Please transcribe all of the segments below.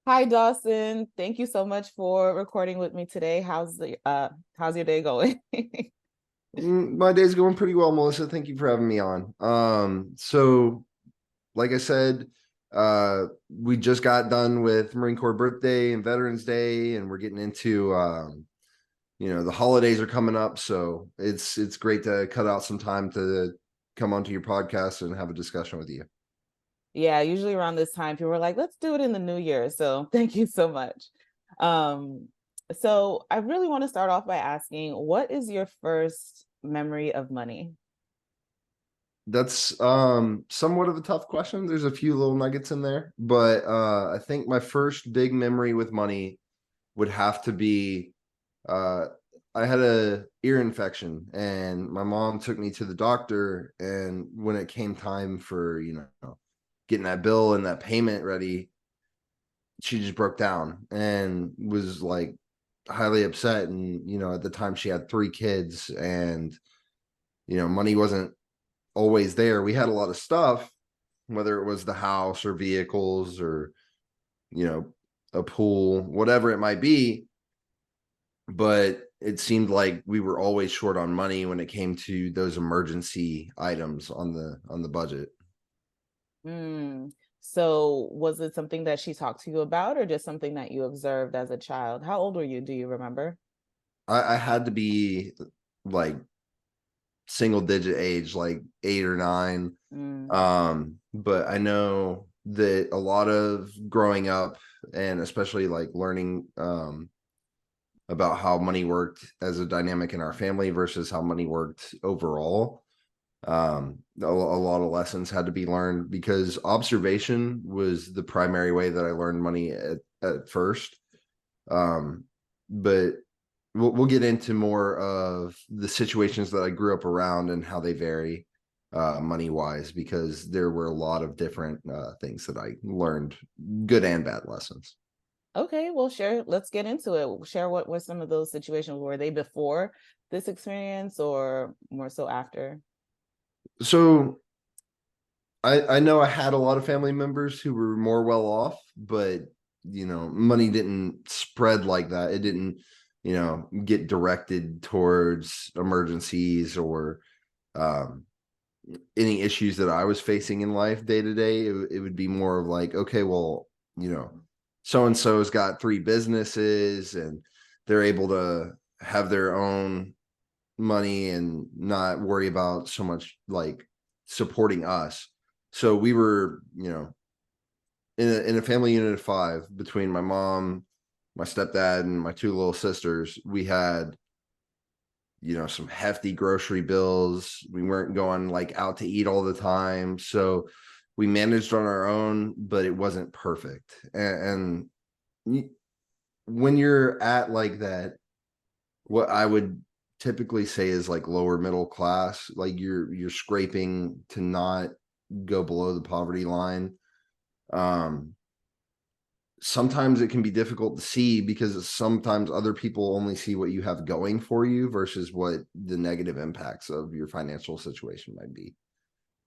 Hi, Dawson. Thank you so much for recording with me today. How's your day going? My day's going pretty well, Melissa. Thank you for having me on. So like I said, we just got done with Marine Corps birthday and Veterans Day, and we're getting into the holidays are coming up, so it's great to cut out some time to come onto your podcast and have a discussion with you. Yeah, usually around this time, people are like, let's do it in the new year. So thank you so much. Um, so I really want to start off by asking, what is your first memory of money? That's somewhat of a tough question. There's a few little nuggets in there, but I think my first big memory with money would have to be uh I had a ear infection and my mom took me to the doctor, and when it came time for getting that bill and that payment ready, she just broke down and was like highly upset. And at the time she had three kids, and money wasn't always there. We had a lot of stuff, whether it was the house or vehicles or you know a pool, whatever it might be, but it seemed like we were always short on money when it came to those emergency items on the budget. Hmm. So was it something that she talked to you about or just something that you observed as a child? How old were you? Do you remember? I had to be like single digit age, like 8 or 9. Mm. But I know that a lot of growing up, and especially like learning about how money worked as a dynamic in our family versus how money worked overall, a lot of lessons had to be learned because observation was the primary way that I learned money at first. But we'll get into more of the situations that I grew up around and how they vary money wise, because there were a lot of different things that I learned, good and bad lessons. Okay, well, share. Let's get into it. Share what were some of those situations. Were they before this experience or more so after? So I know I had a lot of family members who were more well off, but money didn't spread like that. It didn't, get directed towards emergencies or um, any issues that I was facing in life day to day. It would be more of like, okay, well, so and so's got three businesses and they're able to have their own money and not worry about so much like supporting us. So we were, in a family unit of five between my mom, my stepdad, and my two little sisters. We had, some hefty grocery bills. We weren't going like out to eat all the time. So we managed on our own, but it wasn't perfect. And when you're at like that, what I would typically say is like lower middle class, like you're scraping to not go below the poverty line. Um, Sometimes it can be difficult to see because sometimes other people only see what you have going for you versus what the negative impacts of your financial situation might be.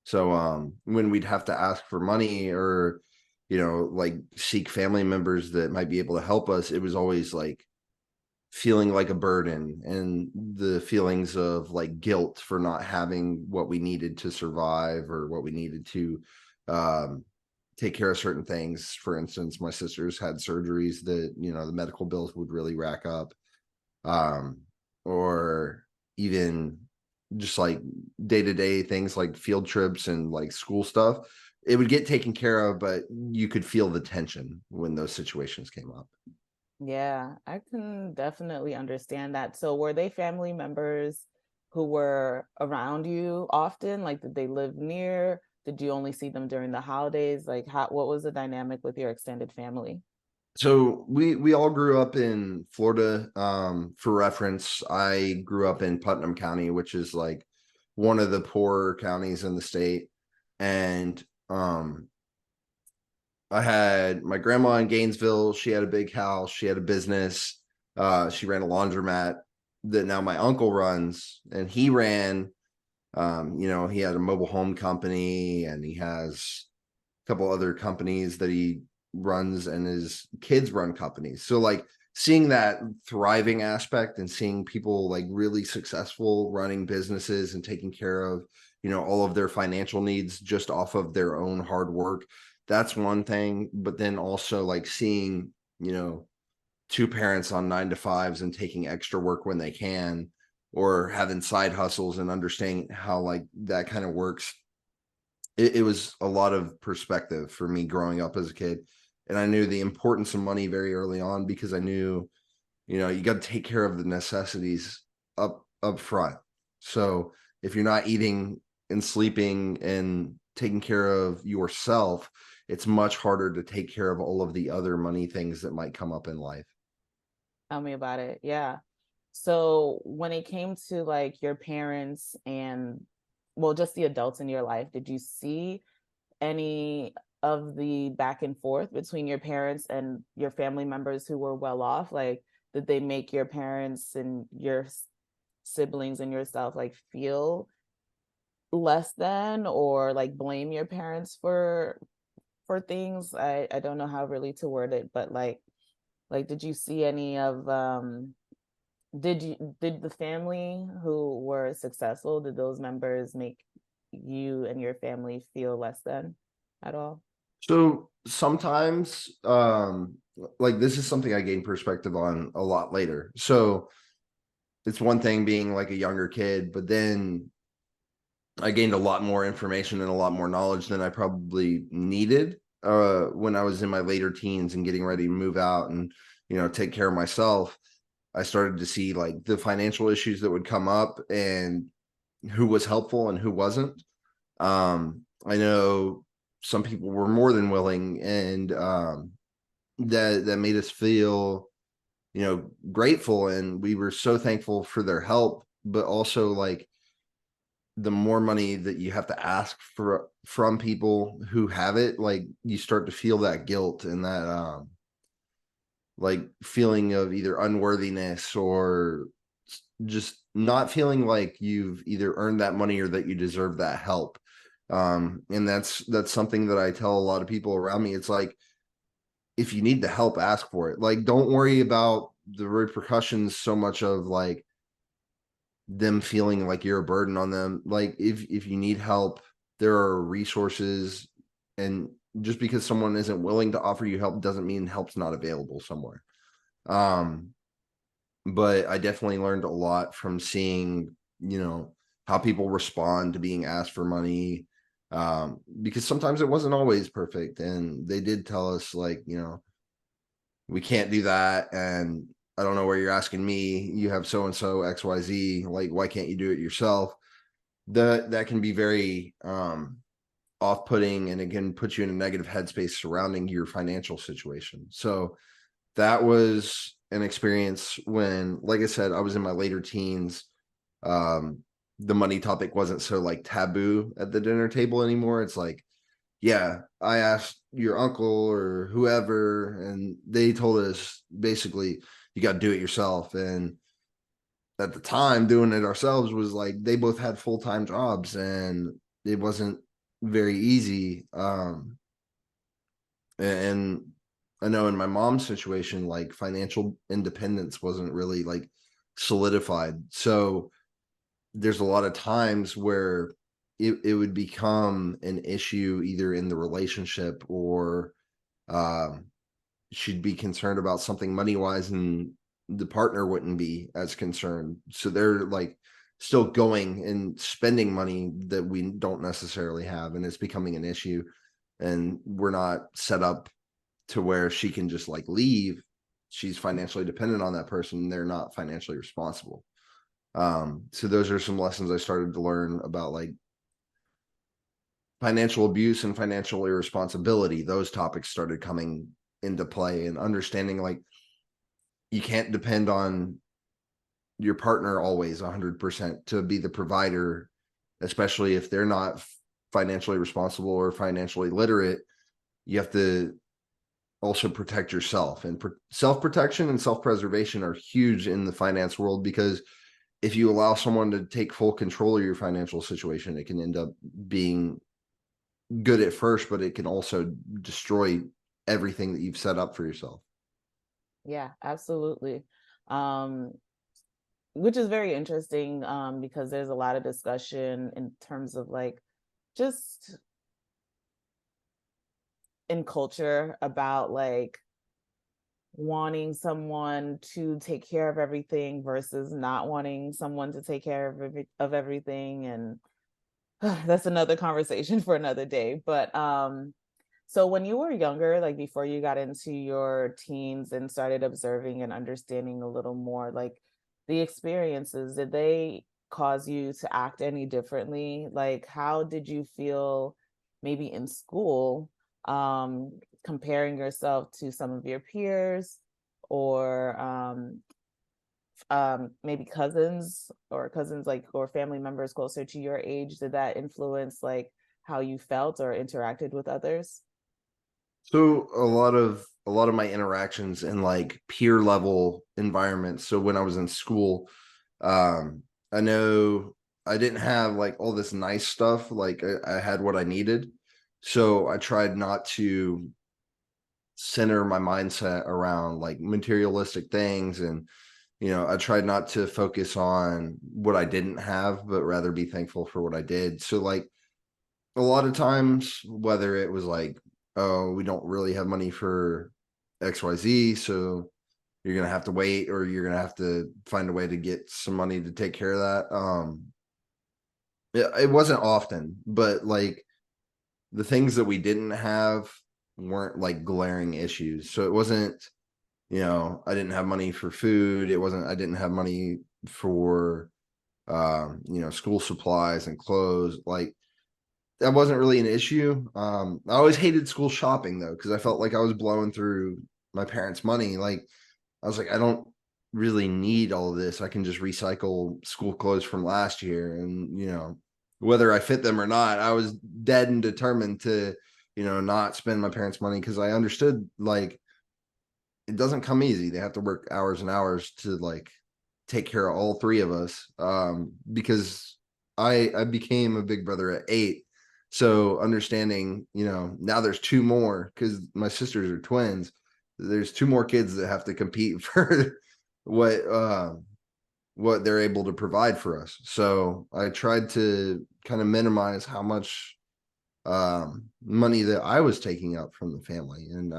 So when we'd have to ask for money or like seek family members that might be able to help us, it was always like feeling like a burden and the feelings of like guilt for not having what we needed to survive or what we needed to um, take care of certain things. For instance, my sisters had surgeries that the medical bills would really rack up, um, or even just like day-to-day things like field trips and like school stuff. It would get taken care of, but you could feel the tension when those situations came up. Yeah, I can definitely understand that. So were they family members who were around you often? Like, did they live near? Did you only see them during the holidays? Like, what was the dynamic with your extended family? So we all grew up in Florida. For reference, I grew up in Putnam County, which is like one of the poorer counties in the state. And I had my grandma in Gainesville. She had a big house. She had a business. She ran a laundromat that now my uncle runs, and he ran. He had a mobile home company, and he has a couple other companies that he runs and his kids run companies. So like seeing that thriving aspect and seeing people like really successful running businesses and taking care of, all of their financial needs just off of their own hard work. That's one thing. But then also like seeing, two parents on 9 to 5s and taking extra work when they can, or having side hustles and understanding how like that kind of works. It was a lot of perspective for me growing up as a kid. And I knew the importance of money very early on because I knew, you got to take care of the necessities up front. So if you're not eating and sleeping and taking care of yourself, it's much harder to take care of all of the other money things that might come up in life. Tell me about it. Yeah. So when it came to like your parents and, well, just the adults in your life, did you see any of the back and forth between your parents and your family members who were well off? Like, did they make your parents and your siblings and yourself like feel less than, or like blame your parents for things? I don't know how really to word it, but like did you see any of did the family who were successful, did those members make you and your family feel less than at all? So sometimes, like this is something I gained perspective on a lot later. So it's one thing being like a younger kid, but then I gained a lot more information and a lot more knowledge than I probably needed when I was in my later teens and getting ready to move out and, take care of myself. I started to see like the financial issues that would come up and who was helpful and who wasn't. I know some people were more than willing, and that made us feel, grateful, and we were so thankful for their help. But also, like the more money that you have to ask for from people who have it, like you start to feel that guilt and that like feeling of either unworthiness or just not feeling like you've either earned that money or that you deserve that help. And that's something that I tell a lot of people around me. It's like, if you need the help, ask for it. Like, don't worry about the repercussions so much of like them feeling like you're a burden on them. Like if you need help, there are resources, and just because someone isn't willing to offer you help doesn't mean help's not available somewhere. Um, but I definitely learned a lot from seeing, how people respond to being asked for money. Because sometimes it wasn't always perfect, and they did tell us like, we can't do that, and I don't know where you're asking me. You have so and so XYZ. Like, why can't you do it yourself? That can be very off-putting, and it can put you in a negative headspace surrounding your financial situation. So that was an experience when, like I said, I was in my later teens. The money topic wasn't so like taboo at the dinner table anymore. It's like, yeah, I asked your uncle or whoever, and they told us basically you got to do it yourself. And at the time, doing it ourselves was like they both had full-time jobs, and it wasn't very easy. And I know in my mom's situation, like financial independence wasn't really like solidified. So there's a lot of times where it would become an issue either in the relationship, or um, she'd be concerned about something money wise and the partner wouldn't be as concerned. So they're like still going and spending money that we don't necessarily have. And it's becoming an issue. And we're not set up to where she can just like leave. She's financially dependent on that person. They're not financially responsible. So those are some lessons I started to learn about like financial abuse and financial irresponsibility. Those topics started coming into play, and understanding like you can't depend on your partner always 100% to be the provider, especially if they're not financially responsible or financially literate. You have to also protect yourself, and self-protection and self-preservation are huge in the finance world, because if you allow someone to take full control of your financial situation, it can end up being good at first, but it can also destroy everything that you've set up for yourself. Yeah, absolutely. Um, which is very interesting, because there's a lot of discussion in terms of like just in culture about like wanting someone to take care of everything versus not wanting someone to take care of everything. And that's another conversation for another day. But so when you were younger, like before you got into your teens and started observing and understanding a little more, like the experiences, did they cause you to act any differently? Like how did you feel maybe in school, comparing yourself to some of your peers, or maybe cousins like, or family members closer to your age? Did that influence like how you felt or interacted with others? So a lot of my interactions in like peer level environments. So when I was in school, I know I didn't have like all this nice stuff. Like I had what I needed. So I tried not to center my mindset around like materialistic things, and I tried not to focus on what I didn't have, but rather be thankful for what I did. So like a lot of times, whether it was like, oh, we don't really have money for XYZ, so you're gonna have to wait, or you're gonna have to find a way to get some money to take care of that. It wasn't often, but like the things that we didn't have weren't like glaring issues. So it wasn't, I didn't have money for food. It wasn't, I didn't have money for, school supplies and clothes. Like that wasn't really an issue. I always hated school shopping though, because I felt like I was blowing through my parents' money. Like I was like, I don't really need all of this. I can just recycle school clothes from last year. And, whether I fit them or not, I was dead and determined to, not spend my parents' money, because I understood like it doesn't come easy. They have to work hours and hours to like take care of all three of us. Because I became a big brother at 8. So understanding, now there's two more, because my sisters are twins. There's two more kids that have to compete for what they're able to provide for us. So I tried to kind of minimize how much money that I was taking up from the family. And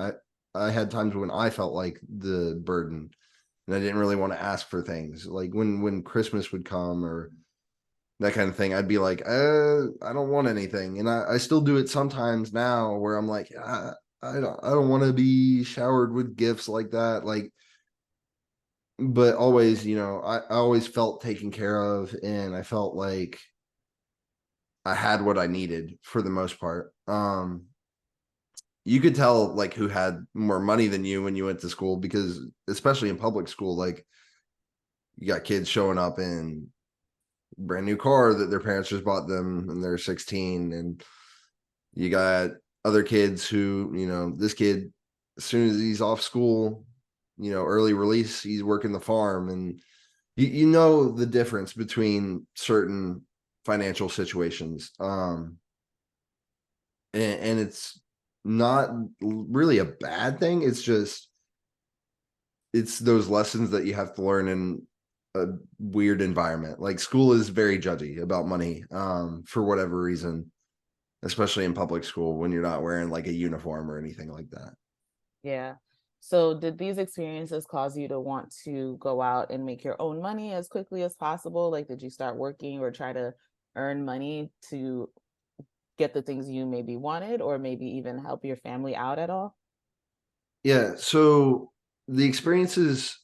I had times when I felt like the burden, and I didn't really want to ask for things. Like when Christmas would come or that kind of thing, I'd be like, I don't want anything. And I still do it sometimes now, where I'm like, I don't want to be showered with gifts like that. Like, but always, I always felt taken care of, and I felt like I had what I needed for the most part. You could tell like who had more money than you when you went to school, because especially in public school, like you got kids showing up in brand new car that their parents just bought them and they're 16, and you got other kids who, this kid, as soon as he's off school, early release, he's working the farm. And you know the difference between certain financial situations. And it's not really a bad thing. It's just, it's those lessons that you have to learn in a weird environment. Like school is very judgy about money, for whatever reason, especially in public school when you're not wearing like a uniform or anything like that. Yeah. So did these experiences cause you to want to go out and make your own money as quickly as possible? Like, did you start working or try to earn money to get the things you maybe wanted, or maybe even help your family out at all? Yeah. So the experiences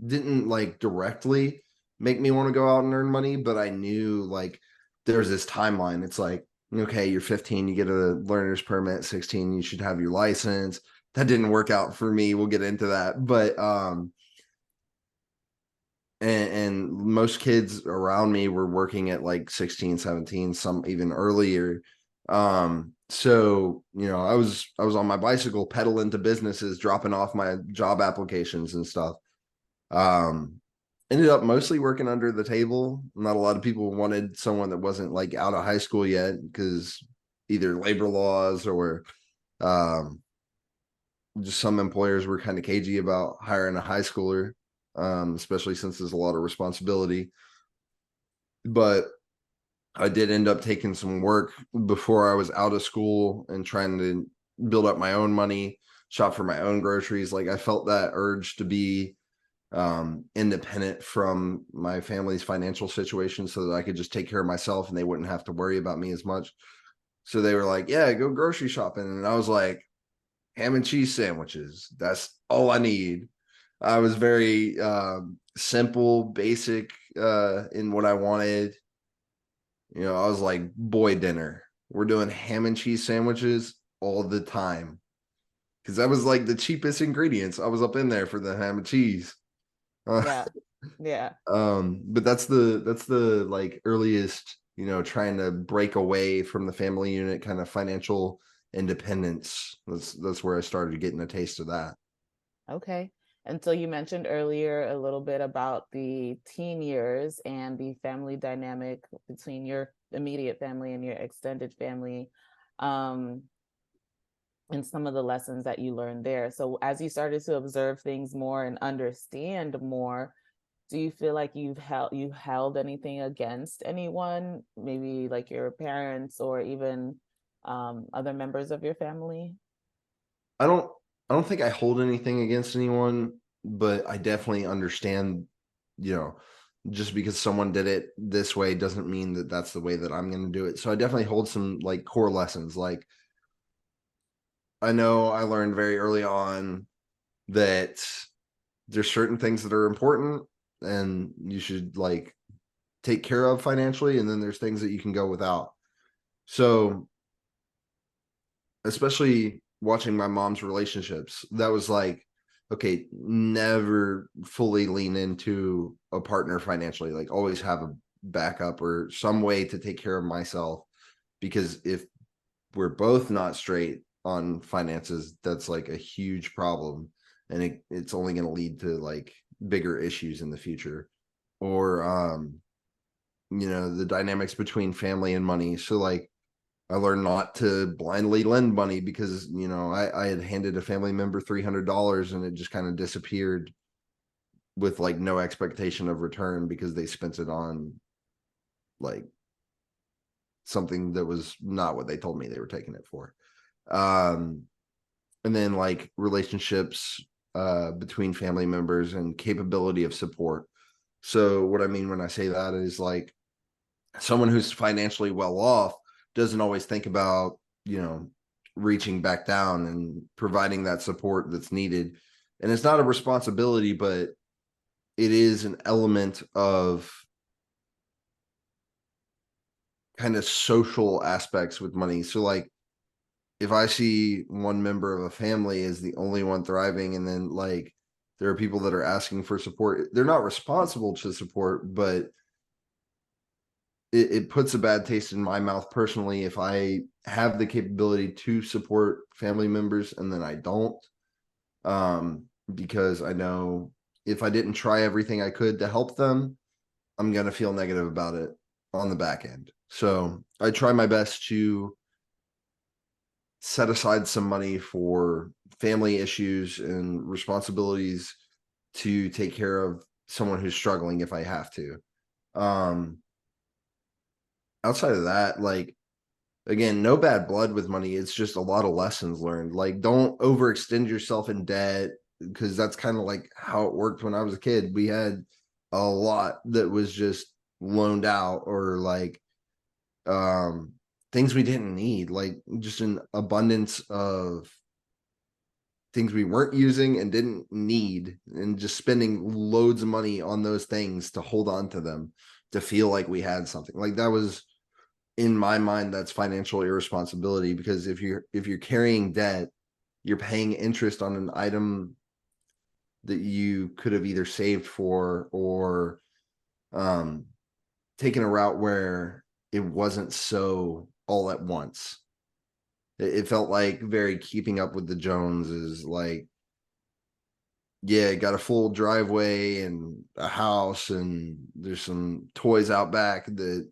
didn't like directly make me want to go out and earn money, but I knew like there's this timeline. It's like, okay, you're 15, you get a learner's permit, 16, you should have your license. That didn't work out for me. We'll get into that. But and most kids around me were working at like 16, 17, some even earlier. So I was on my bicycle pedaling to businesses, dropping off my job applications and stuff. um Ended up mostly working under the table. Not a lot of people wanted someone that wasn't like out of high school yet, because either labor laws or um just some employers were kind of cagey about hiring a high schooler, especially since there's a lot of responsibility. But I did end up taking some work before I was out of school and trying to build up my own money, shop for my own groceries. Like I felt that urge to be independent from my family's financial situation so that I could just take care of myself and they wouldn't have to worry about me as much. So they were like, yeah, go grocery shopping. And I was like, ham and cheese sandwiches. That's all I need. I was very simple, basic in what I wanted. I was like, boy dinner. We're doing ham and cheese sandwiches all the time. Because that was like the cheapest ingredients. I was up in there for the ham and cheese. Yeah. Yeah. But that's the like earliest, trying to break away from the family unit kind of financial independence. That's where I started getting a taste of that. Okay. And so you mentioned earlier a little bit about the teen years and the family dynamic between your immediate family and your extended family, um, and some of the lessons that you learned there. So as you started to observe things more and understand more, do you feel like you held anything against anyone, maybe like your parents or even other members of your family? I don't I don't think I hold anything against anyone, but I definitely understand, you know, just because someone did it this way doesn't mean that that's the way that I'm going to do it. So I definitely hold some like core lessons. Like I know I learned very early on that there's certain things that are important and you should like take care of financially, and then there's things that you can go without. So especially watching my mom's relationships, that was like, okay, never fully lean into a partner financially, like always have a backup or some way to take care of myself, because if we're both not straight on finances, that's like a huge problem, and it's only going to lead to like bigger issues in the future. Or the dynamics between family and money. So like I learned not to blindly lend money because, I had handed a family member $300 and it just kind of disappeared with like no expectation of return because they spent it on like something that was not what they told me they were taking it for. Um, and then like relationships between family members and capability of support. So what I mean when I say that is like someone who's financially well off doesn't always think about, reaching back down and providing that support that's needed. And it's not a responsibility, but it is an element of kind of social aspects with money. So like if I see one member of a family is the only one thriving, and then like there are people that are asking for support, they're not responsible to support, but it puts a bad taste in my mouth personally if I have the capability to support family members and then I don't, because I know if I didn't try everything I could to help them, I'm going to feel negative about it on the back end. So I try my best to set aside some money for family issues and responsibilities to take care of someone who's struggling if I have to. Um, Outside of that, like, again, no bad blood with money. It's just a lot of lessons learned. Like, don't overextend yourself in debt, because that's kind of like how it worked when I was a kid. We had a lot that was just loaned out, or like um things we didn't need, like just an abundance of things we weren't using and didn't need, and just spending loads of money on those things to hold on to them to feel like we had something. Like that was, in my mind, that's financial irresponsibility, because if you're carrying debt, you're paying interest on an item that you could have either saved for or um taken a route where it wasn't so all at once. It felt like very keeping up with the Joneses, like, yeah, got a full driveway and a house and there's some toys out back that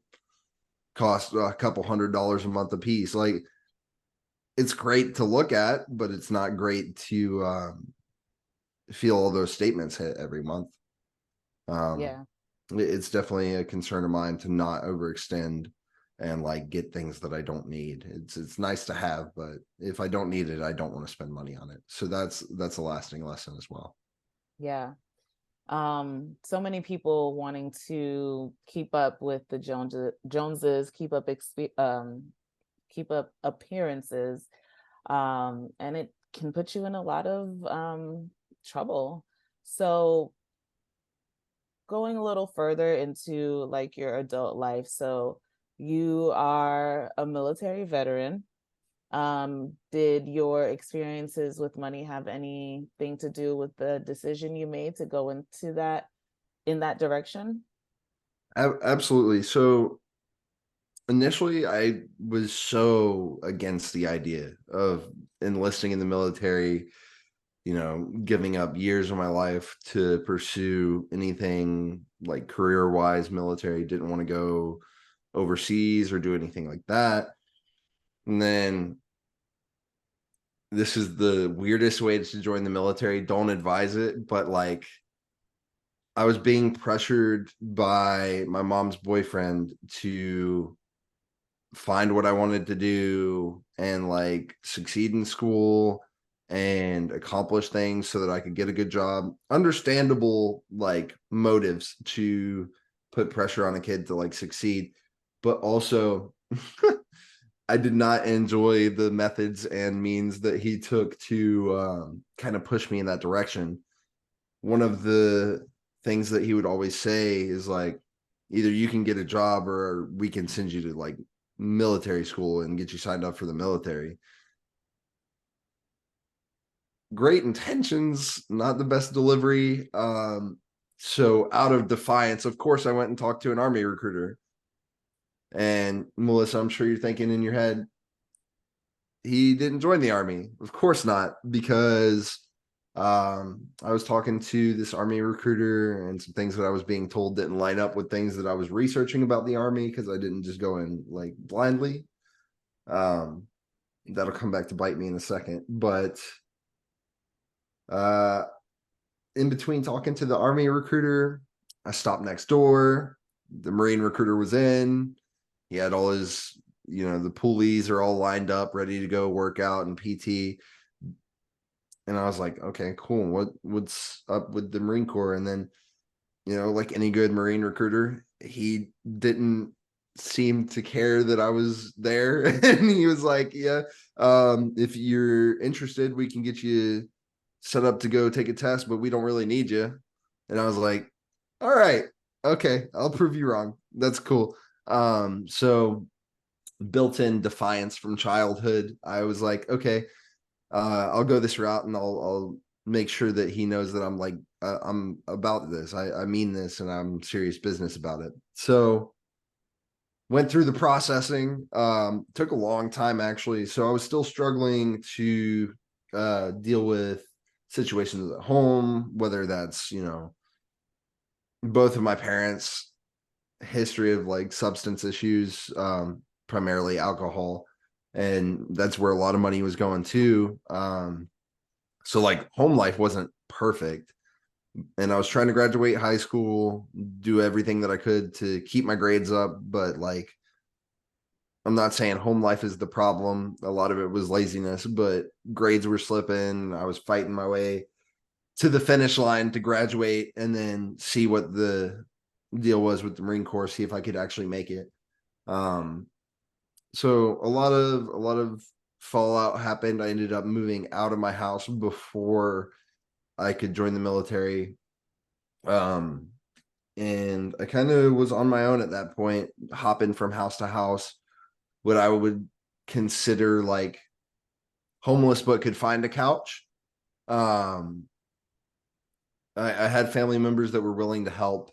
cost a couple $100s a month a piece. Like it's great to look at, but it's not great to feel all those statements hit every month. Um, Yeah. it's definitely a concern of mine to not overextend and like get things that I don't need. It's nice to have, but if I don't need it, I don't want to spend money on it. So that's a lasting lesson as well. Yeah. So many people wanting to keep up with the Joneses, keep up appearances, and it can put you in a lot of trouble. So going a little further into like your adult life, so you are a military veteran. Did your experiences with money have anything to do with the decision you made to go into that in that direction? Absolutely. So initially, I was so against the idea of enlisting in the military, giving up years of my life to pursue anything like career wise military, didn't want to go overseas or do anything like that. And then this is the weirdest way to join the military. Don't advise it, but like I was being pressured by my mom's boyfriend to find what I wanted to do and like succeed in school and accomplish things so that I could get a good job. Understandable like motives to put pressure on a kid to like succeed, but also I did not enjoy the methods and means that he took to kind of push me in that direction. One of the things that he would always say is like, either you can get a job or we can send you to like military school and get you signed up for the military. Great intentions, not the best delivery. So out of defiance, of course, I went and talked to an Army recruiter. And Melissa, I'm sure you're thinking in your head, he didn't join the Army. Of course not, because I was talking to this Army recruiter and some things that I was being told didn't line up with things that I was researching about the Army, because I didn't just go in like blindly. Um, that'll come back to bite me in a second. But uh, in between talking to the Army recruiter, I stopped next door. The Marine recruiter was in. He had all his, the pulleys are all lined up, ready to go work out and PT. And I was like, okay, cool. What's up with the Marine Corps? And then, like any good Marine recruiter, he didn't seem to care that I was there. And he was like, yeah, if you're interested, we can get you set up to go take a test, but we don't really need you. And I was like, all right, okay, I'll prove you wrong. That's cool. So built-in defiance from childhood, I was like, okay, I'll go this route, and I'll make sure that he knows that I'm like, I'm about this. I mean this, and I'm serious business about it. So went through the processing. Took a long time actually. So I was still struggling to deal with situations at home, whether that's, both of my parents' history of like substance issues, primarily alcohol. And that's where a lot of money was going to. So like home life wasn't perfect. And I was trying to graduate high school, do everything that I could to keep my grades up. But like, I'm not saying home life is the problem. A lot of it was laziness, but grades were slipping. I was fighting my way to the finish line to graduate and then see what the deal was with the Marine Corps, see if I could actually make it. Um, so a lot of fallout happened. I ended up moving out of my house before I could join the military. Um, and I kind of was on my own at that point, hopping from house to house, what I would consider like homeless but could find a couch. Um, I had family members that were willing to help.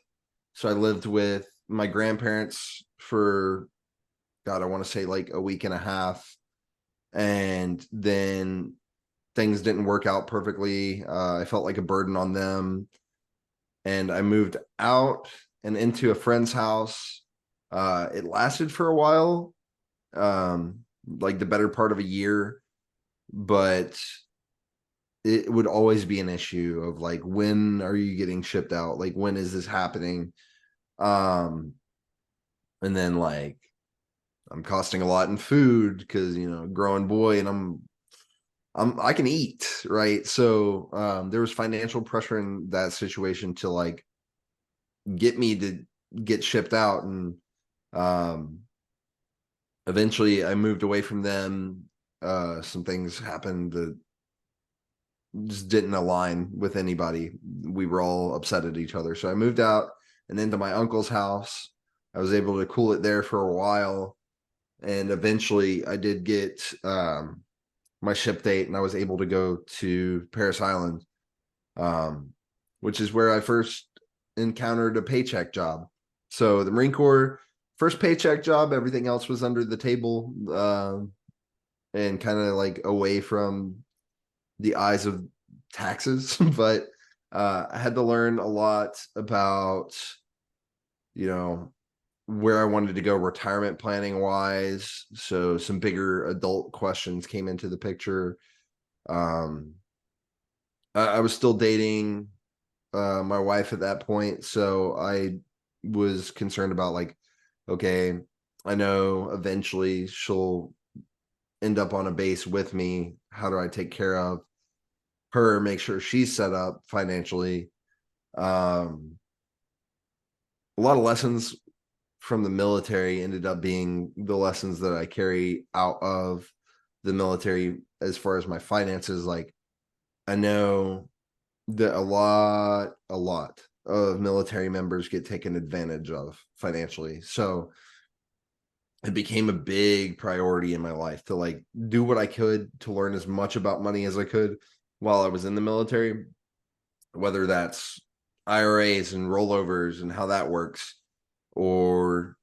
So I lived with my grandparents for, God, I want to say like a week and a half. And then things didn't work out perfectly. I felt like a burden on them. And I moved out and into a friend's house. It lasted for a while, like the better part of a year. but it would always be an issue of like, when are you getting shipped out? Like, when is this happening? And then like, I'm costing a lot in food because, growing boy, and I can eat, right? So there was financial pressure in that situation to like get me to get shipped out. And um eventually I moved away from them. Some things happened that just didn't align with anybody. We were all upset at each other. So I moved out and into my uncle's house. I was able to cool it there for a while. And eventually I did get my ship date, and I was able to go to Paris Island, which is where I first encountered a paycheck job. So the Marine Corps, first paycheck job, everything else was under the table, and kind of like away from the eyes of taxes. But I had to learn a lot about, where I wanted to go retirement planning wise. So some bigger adult questions came into the picture. Um, I was still dating my wife at that point, so I was concerned about like, okay, I know eventually she'll end up on a base with me. How do I take care of her, make sure she's set up financially? Um, a lot of lessons from the military ended up being the lessons that I carry out of the military as far as my finances. Like, I know that a lot of military members get taken advantage of financially. So it became a big priority in my life to like do what I could to learn as much about money as I could while I was in the military, whether that's IRAs and rollovers and how that works, or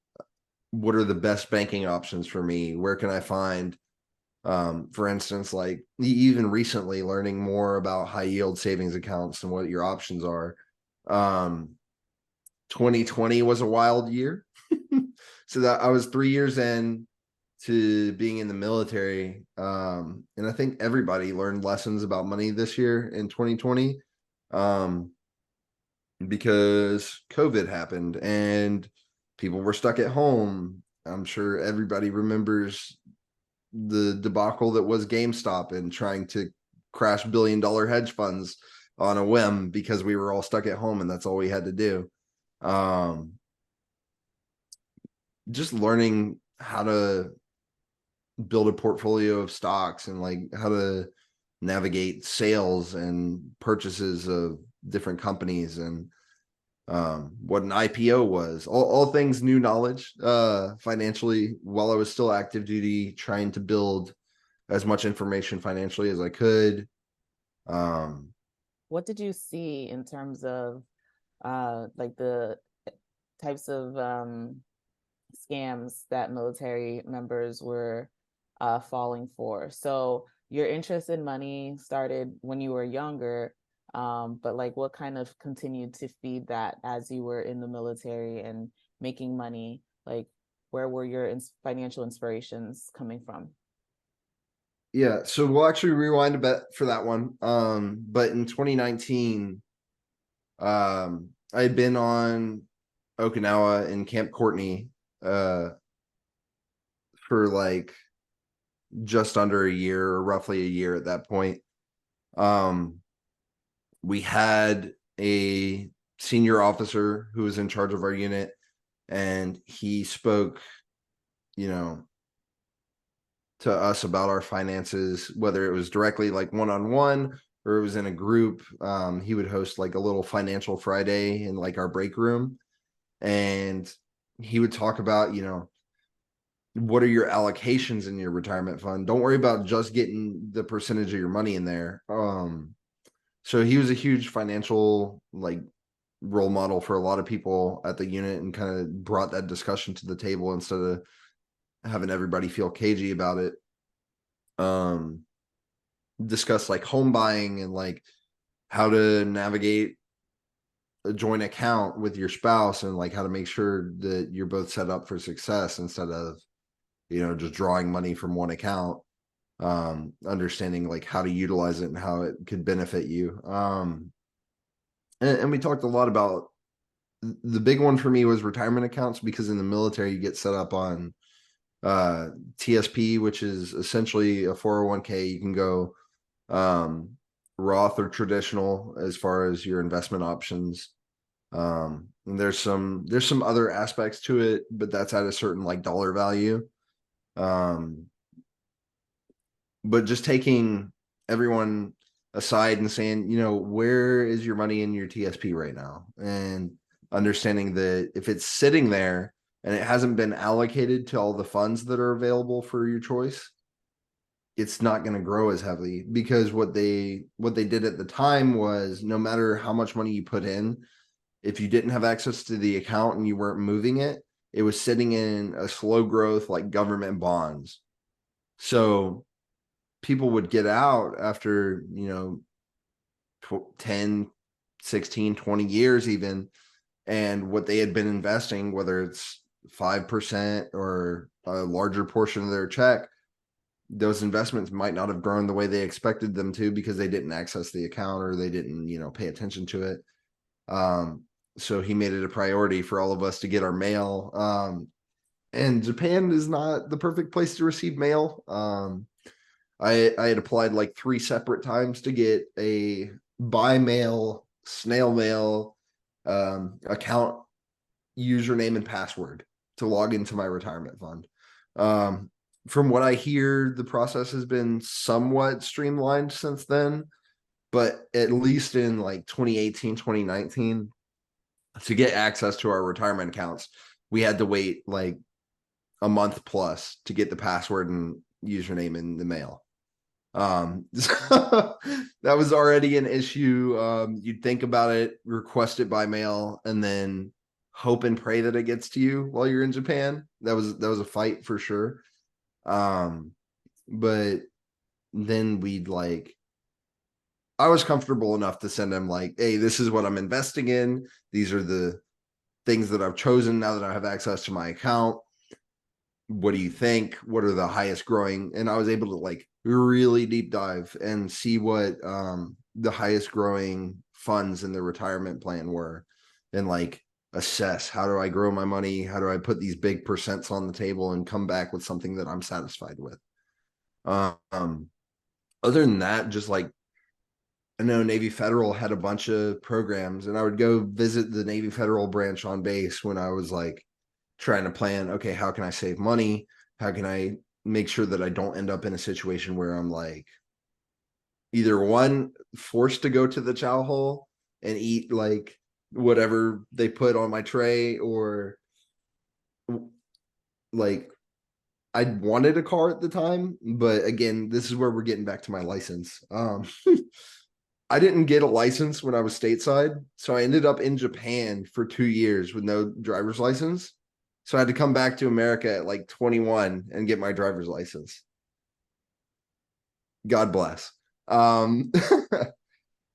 what are the best banking options for me? Where can I find, for instance, like even recently learning more about high yield savings accounts and what your options are. Um, 2020 was a wild year. So that I was 3 years in to being in the military. And I think everybody learned lessons about money this year in 2020. Um, because COVID happened and people were stuck at home. I'm sure everybody remembers the debacle that was GameStop and trying to crash $1 billion hedge funds on a whim because we were all stuck at home and that's all we had to do. Um, just learning how to build a portfolio of stocks and like how to navigate sales and purchases of different companies, and what an IPO was, all things new knowledge financially while I was still active duty, trying to build as much information financially as I could. Um, What did you see in terms of like the types of scams that military members were falling for? So your interest in money started when you were younger, but like what kind of continued to feed that as you were in the military and making money? Like where were your financial inspirations coming from? yeah, so we'll actually rewind a bit for that one. But in 2019, I had been on Okinawa in Camp Courtney for like just under a year, or roughly a year at that point. Um, we had a senior officer who was in charge of our unit, and he spoke, you know, to us about our finances, whether it was directly like one-on-one or it was in a group. He would host like a little financial Friday in like our break room, and he would talk about, what are your allocations in your retirement fund? Don't worry about just getting the percentage of your money in there. So he was a huge financial like role model for a lot of people at the unit, and kind of brought that discussion to the table instead of having everybody feel cagey about it. Um, discuss like home buying and like how to navigate a joint account with your spouse, and like how to make sure that you're both set up for success instead of, just drawing money from one account. understanding like how to utilize it and how it could benefit you. And we talked a lot about, the big one for me was retirement accounts, because in the military you get set up on TSP, which is essentially a 401k. You can go Roth or traditional as far as your investment options. And there's some other aspects to it, but that's at a certain like dollar value. But just taking everyone aside and saying, where is your money in your TSP right now? And understanding that if it's sitting there and it hasn't been allocated to all the funds that are available for your choice, it's not going to grow as heavily, because what they did at the time was, no matter how much money you put in, if you didn't have access to the account and you weren't moving it, it was sitting in a slow growth like government bonds. So people would get out after 10, 16, 20 years even, and what they had been investing, whether it's 5% or a larger portion of their check, those investments might not have grown the way they expected them to, because they didn't access the account or they didn't pay attention to it. So he made it a priority for all of us to get our mail. And Japan is not the perfect place to receive mail. I had applied like 3 separate times to get a by mail, snail mail account username and password to log into my retirement fund. From what I hear, the process has been somewhat streamlined since then, but at least in like 2018, 2019, to get access to our retirement accounts, we had to wait like a month plus to get the password and username in the mail. So that was already an issue. You'd think about it, request it by mail, and then hope and pray that it gets to you while you're in Japan. That was a fight for sure. But then I was comfortable enough to send them like, hey, this is what I'm investing in. These are the things that I've chosen now that I have access to my account. What do you think? What are the highest growing? And I was able to like really deep dive and see what the highest growing funds in the retirement plan were, and like assess, how do I grow my money? How do I put these big percents on the table and come back with something that I'm satisfied with? Other than that, just like, I know Navy Federal had a bunch of programs, and I would go visit the Navy Federal branch on base when I was like trying to plan, okay, how can I save money? How can I make sure that I don't end up in a situation where I'm like either one, forced to go to the chow hole and eat like whatever they put on my tray, or like I wanted a car at the time, but again, this is where we're getting back to my license. I didn't get a license when I was stateside, so I ended up in Japan for 2 years with no driver's license. So I had to come back to America at like 21 and get my driver's license. God bless.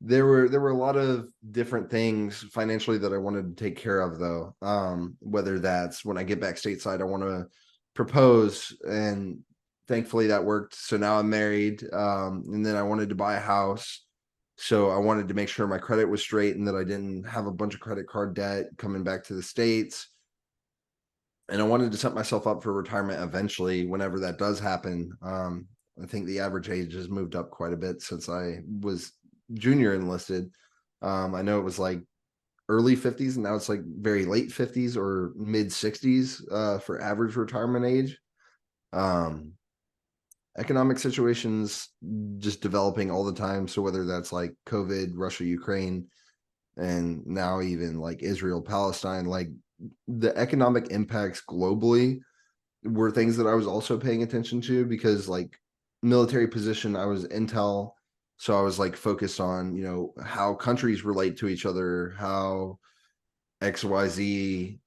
There were a lot of different things financially that I wanted to take care of, though. Whether that's when I get back stateside, I want to propose, and thankfully that worked. So now I'm married, and then I wanted to buy a house. So I wanted to make sure my credit was straight and that I didn't have a bunch of credit card debt coming back to the States. And I wanted to set myself up for retirement eventually, whenever that does happen. I think the average age has moved up quite a bit since I was junior enlisted. I know it was like early 50s, and now it's like very late 50s or mid 60s for average retirement age. Economic situations just developing all the time. So whether that's like COVID, Russia, Ukraine, and now even like Israel, Palestine, like the economic impacts globally were things that I was also paying attention to, because like military position, I was intel. So I was like focused on, how countries relate to each other, how XYZ,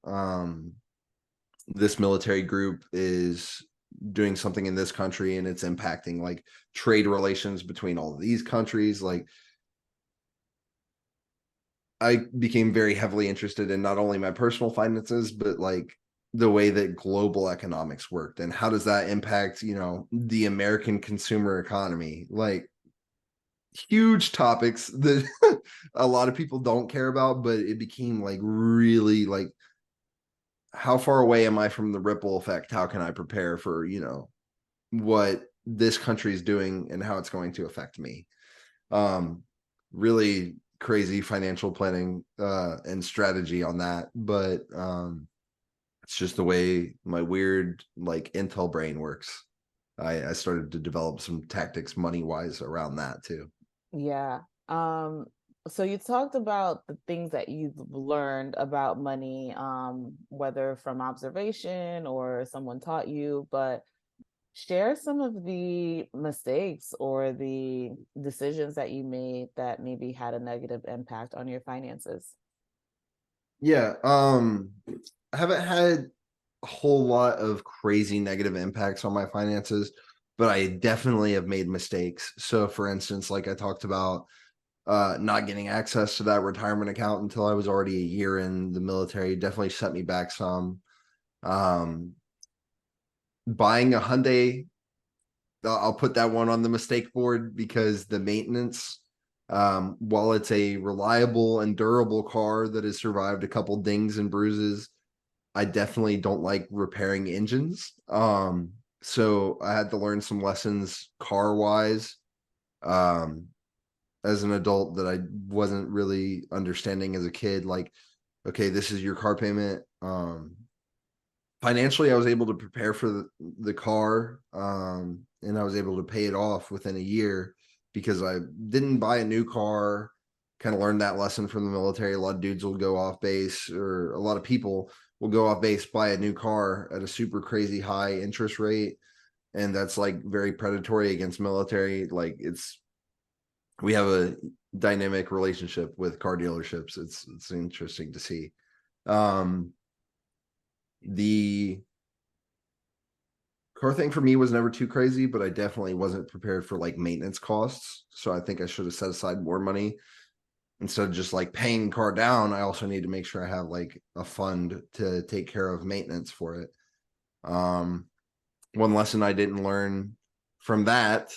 this military group is doing something in this country and it's impacting like trade relations between all of these countries. Like I became very heavily interested in not only my personal finances, but like the way that global economics worked and how does that impact, the American consumer economy. Like, huge topics that a lot of people don't care about, but it became like really like, how far away am I from the ripple effect? How can I prepare for, what this country is doing and how it's going to affect me? Really crazy financial planning and strategy on that. But it's just the way my weird like Intel brain works. I started to develop some tactics money wise around that too. Yeah. Um, so you talked about the things that you've learned about money, whether from observation or someone taught you, but share some of the mistakes or the decisions that you made that maybe had a negative impact on your finances. Yeah. I haven't had a whole lot of crazy negative impacts on my finances, but I definitely have made mistakes. So for instance, like I talked about, not getting access to that retirement account until I was already a year in the military definitely set me back some. Um, Buying a Hyundai, I'll put that one on the mistake board because the maintenance, while it's a reliable and durable car that has survived a couple dings and bruises, I definitely don't like repairing engines. So I had to learn some lessons car wise. Um, as an adult that I wasn't really understanding as a kid. Like, okay, this is your car payment. Financially, I was able to prepare for the car, and I was able to pay it off within a year because I didn't buy a new car. Kind of learned that lesson from the military. A lot of dudes will go off base, or a lot of people will go off base, buy a new car at a super crazy high interest rate, and that's like very predatory against military. Like, we have a dynamic relationship with car dealerships. It's interesting to see. Um, the car thing for me was never too crazy, but I definitely wasn't prepared for like maintenance costs. So I think I should have set aside more money instead of just like paying car down. I also need to make sure I have like a fund to take care of maintenance for it. Um, One lesson I didn't learn from that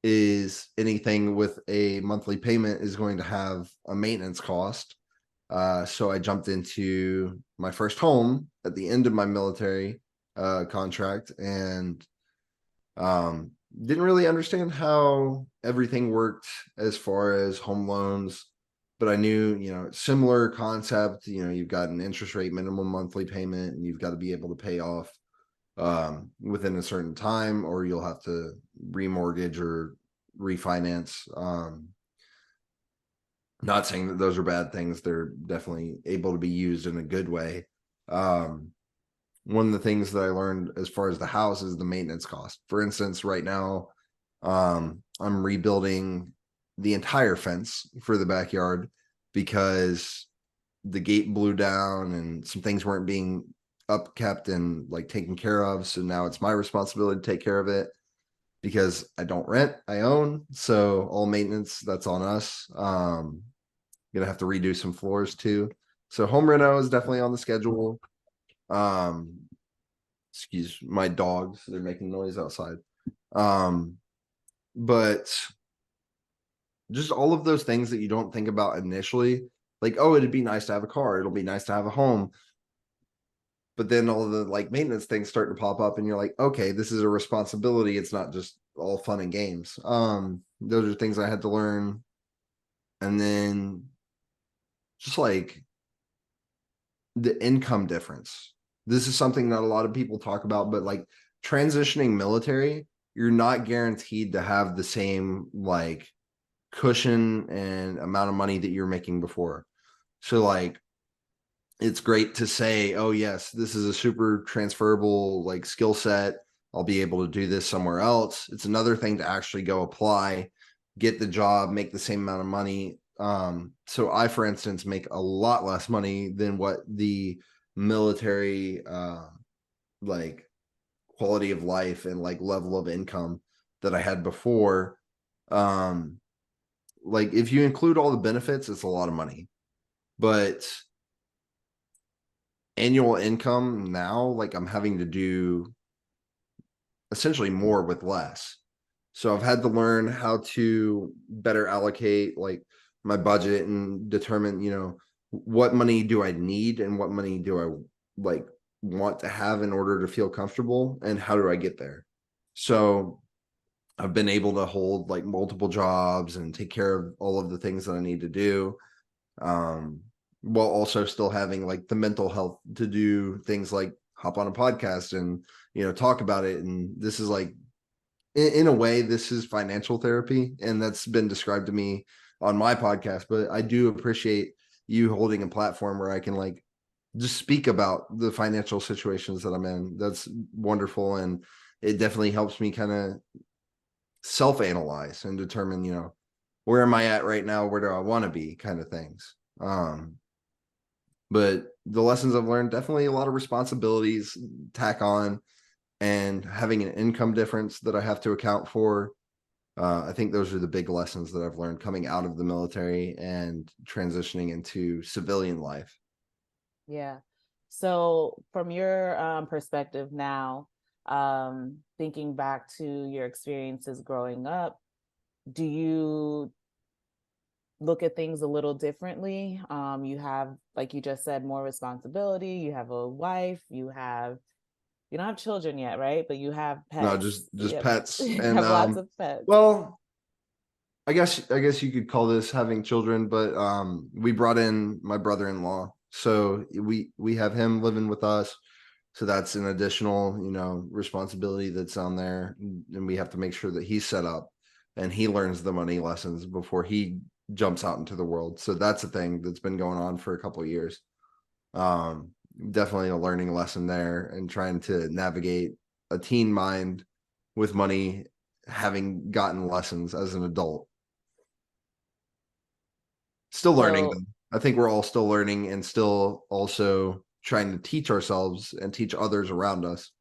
is anything with a monthly payment is going to have a maintenance cost. So I jumped into my first home at the end of my military contract and didn't really understand how everything worked as far as home loans. But I knew, similar concept, you've got an interest rate minimum monthly payment and you've got to be able to pay off within a certain time, or you'll have to remortgage or refinance. Not saying that those are bad things. They're definitely able to be used in a good way. Um, One of the things that I learned as far as the house is the maintenance cost. For instance, right now, I'm rebuilding the entire fence for the backyard because the gate blew down and some things weren't being upkept and like taken care of. So now it's my responsibility to take care of it because I don't rent, I own. So all maintenance, that's on us. Gonna have to redo some floors too. So home reno is definitely on the schedule. Um, Excuse my dogs, they're making noise outside. Um, but just all of those things that you don't think about initially, like, oh, it'd be nice to have a car, it'll be nice to have a home. But then all of the like maintenance things start to pop up and you're like, okay, this is a responsibility. It's not just all fun and games. Those are things I had to learn. And then just like the income difference. This is something that a lot of people talk about, but like transitioning military, you're not guaranteed to have the same like cushion and amount of money that you're making before. So like it's great to say, oh yes, this is a super transferable like skill set. I'll be able to do this somewhere else. It's another thing to actually go apply, get the job, make the same amount of money. So I, for instance, make a lot less money than what the military like quality of life and like level of income that I had before. Um, like if you include all the benefits, it's a lot of money. But annual income now, like I'm having to do essentially more with less. So I've had to learn how to better allocate like my budget and determine, what money do I need and what money do I like want to have in order to feel comfortable, and how do I get there. So I've been able to hold like multiple jobs and take care of all of the things that I need to do, um, while also still having like the mental health to do things like hop on a podcast and, talk about it. And this is like, in a way, this is financial therapy, and that's been described to me on my podcast. But I do appreciate you holding a platform where I can like just speak about the financial situations that I'm in. That's wonderful. And it definitely helps me kind of self-analyze and determine, where am I at right now? Where do I want to be, kind of things. But the lessons I've learned, definitely a lot of responsibilities tack on, and having an income difference that I have to account for. I think those are the big lessons that I've learned coming out of the military and transitioning into civilian life. Yeah. So from your perspective now, thinking back to your experiences growing up, do you look at things a little differently? You have, like you just said, more responsibility. You have a wife. You don't have children yet, right? But you have No, pets. just Yep. pets. You And have lots of pets. well, I guess you could call this having children, but we brought in my brother-in-law. So we have him living with us. So that's an additional, responsibility that's on there. And we have to make sure that he's set up and he learns the money lessons before he jumps out into the world. So that's a thing that's been going on for a couple of years. Um, Definitely a learning lesson there, and trying to navigate a teen mind with money, having gotten lessons as an adult. Still learning So them. I think we're all still learning, and still also trying to teach ourselves and teach others around us.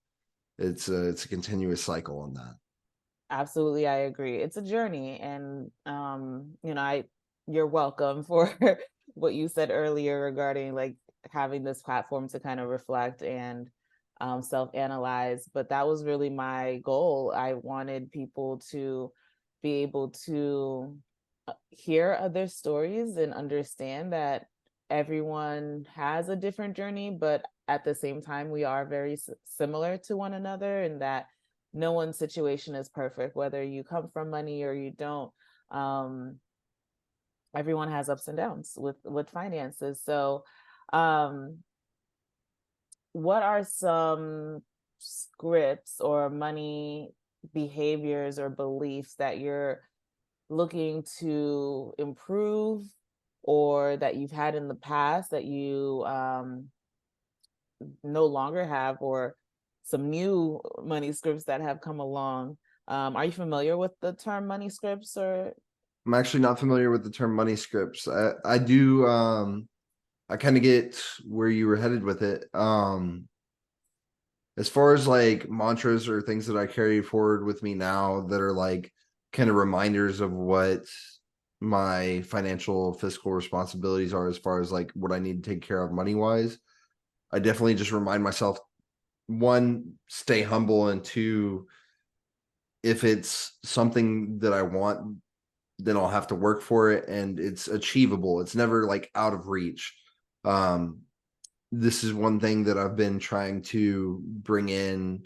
It's a continuous cycle on that. absolutely, I agree. It's a journey, and you're welcome for what you said earlier regarding like having this platform to kind of reflect and self-analyze. But that was really my goal. I wanted people to be able to hear other stories and understand that everyone has a different journey, but at the same time, we are very similar to one another, and that no one's situation is perfect, whether you come from money or you don't. Um, Everyone has ups and downs with finances. So, um, what are some scripts or money behaviors or beliefs that you're looking to improve, or that you've had in the past that you no longer have, or some new money scripts that have come along? Are you familiar with the term money scripts or? I'm actually not familiar with the term money scripts. I do I kind of get where you were headed with it. As far as like mantras or things that I carry forward with me now that are like kind of reminders of what my financial fiscal responsibilities are, as far as like what I need to take care of money wise, I definitely just remind myself, one, stay humble, and two, if it's something that I want, then I'll have to work for it, and it's achievable. It's never like out of reach. Um, this is one thing that I've been trying to bring in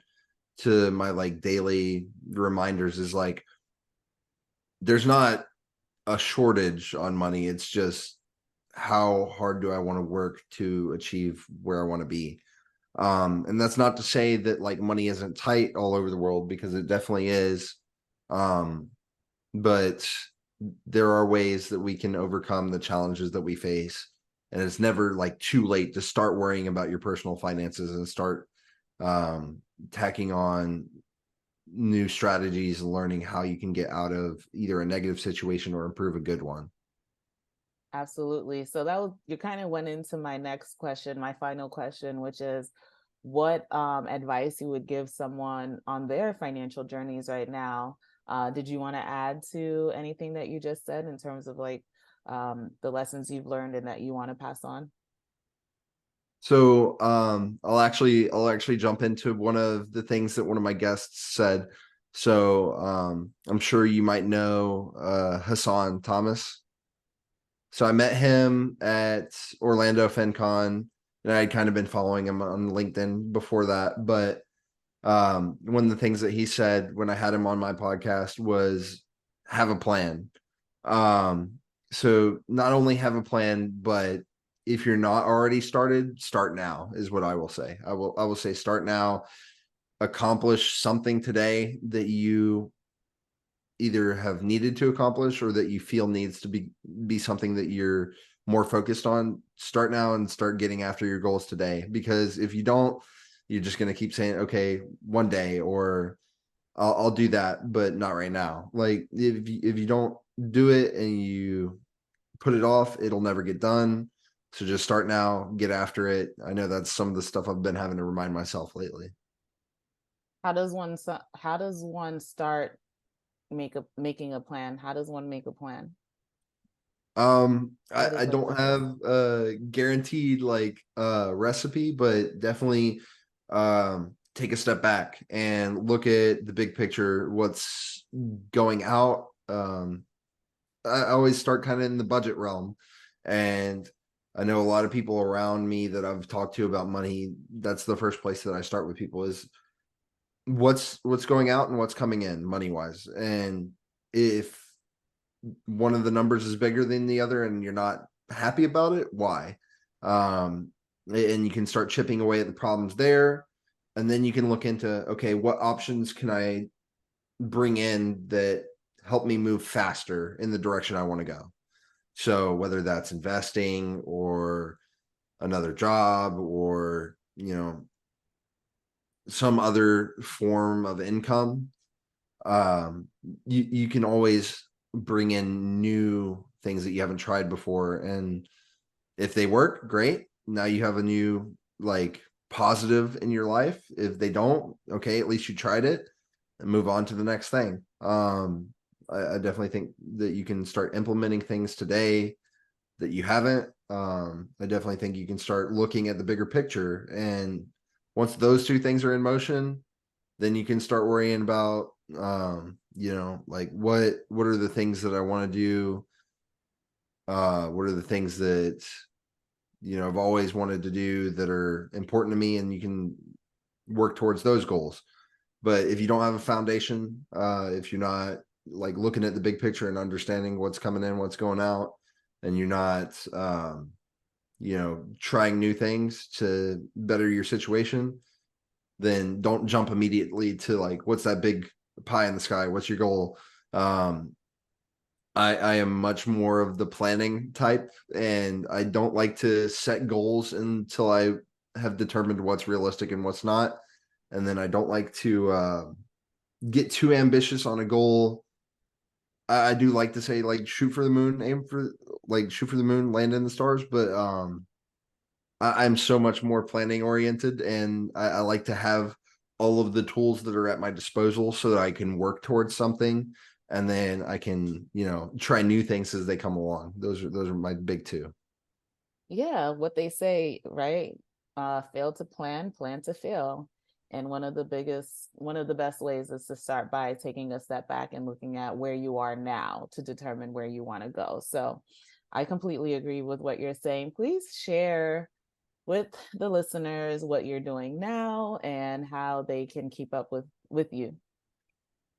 to my like daily reminders, is like there's not a shortage on money. It's just, how hard do I want to work to achieve where I want to be? And that's not to say that like money isn't tight all over the world, because it definitely is. Um, but there are ways that we can overcome the challenges that we face. And it's never like too late to start worrying about your personal finances and start um, tacking on new strategies and learning how you can get out of either a negative situation or improve a good one. Absolutely. So that was, you kind of went into my next question, my final question, which is what advice you would give someone on their financial journeys right now. Did you want to add to anything that you just said in terms of like the lessons you've learned and that you want to pass on? So I'll actually jump into one of the things that one of my guests said. So I'm sure you might know Hassan Thomas. So I met him at Orlando FinCon, and I had kind of been following him on LinkedIn before that. But one of the things that he said when I had him on my podcast was have a plan. Um, so not only have a plan, but if you're not already started, start now is what I will say. I will say start now, accomplish something today that you either have needed to accomplish or that you feel needs to be something that you're more focused on. Start now and start getting after your goals today, because if you don't, you're just going to keep saying, okay, one day, or I'll do that, but not right now. Like if you don't do it and you put it off, it'll never get done. So just start now, get after it. I know that's some of the stuff I've been having to remind myself lately. How does one start making a plan? How does one make a plan? I, What does I that don't look like? have a guaranteed like recipe, but definitely take a step back and look at the big picture, what's going out. I always start kind of in the budget realm. And I know a lot of people around me that I've talked to about money. That's the first place that I start with people is what's going out and what's coming in money wise. And if one of the numbers is bigger than the other and you're not happy about it, why? Um, and you can start chipping away at the problems there. And then you can look into, okay, what options can I bring in that help me move faster in the direction I want to go? So whether that's investing or another job or, some other form of income, you can always bring in new things that you haven't tried before. And if they work, great. Now you have a new like positive in your life. If they don't, okay, at least you tried it and move on to the next thing. I definitely think that you can start implementing things today that you haven't. I definitely think you can start looking at the bigger picture. And once those two things are in motion, then you can start worrying about like what are the things that I want to do, what are the things that I've always wanted to do that are important to me, and you can work towards those goals. But if you don't have a foundation, if you're not like looking at the big picture and understanding what's coming in, what's going out, and you're not trying new things to better your situation, then don't jump immediately to like, what's that big pie in the sky? What's your goal? Um, I am much more of the planning type, and I don't like to set goals until I have determined what's realistic and what's not. And then I don't like to get too ambitious on a goal. I do like to say like shoot for the moon, shoot for the moon, land in the stars, but I'm so much more planning oriented, and I like to have all of the tools that are at my disposal so that I can work towards something, and then I can, try new things as they come along. Those are my big two. Yeah, what they say, right? Fail to plan, plan to fail. And one of the best ways is to start by taking a step back and looking at where you are now to determine where you want to go. So I completely agree with what you're saying. Please share with the listeners what you're doing now and how they can keep up with you.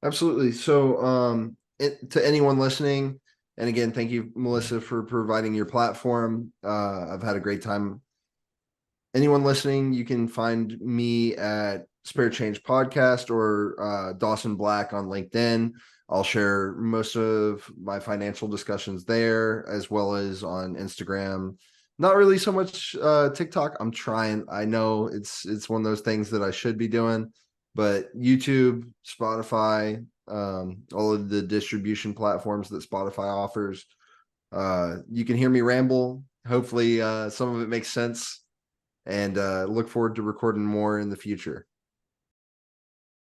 Absolutely. So, to anyone listening, and again, thank you, Melissa, for providing your platform. I've had a great time. Anyone listening, you can find me at Spare Change Podcast or Dawson Black on LinkedIn. I'll share most of my financial discussions there, as well as on Instagram. Not really so much TikTok. I'm trying. I know it's one of those things that I should be doing, but YouTube, Spotify, all of the distribution platforms that Spotify offers. You can hear me ramble. Hopefully, some of it makes sense, and look forward to recording more in the future.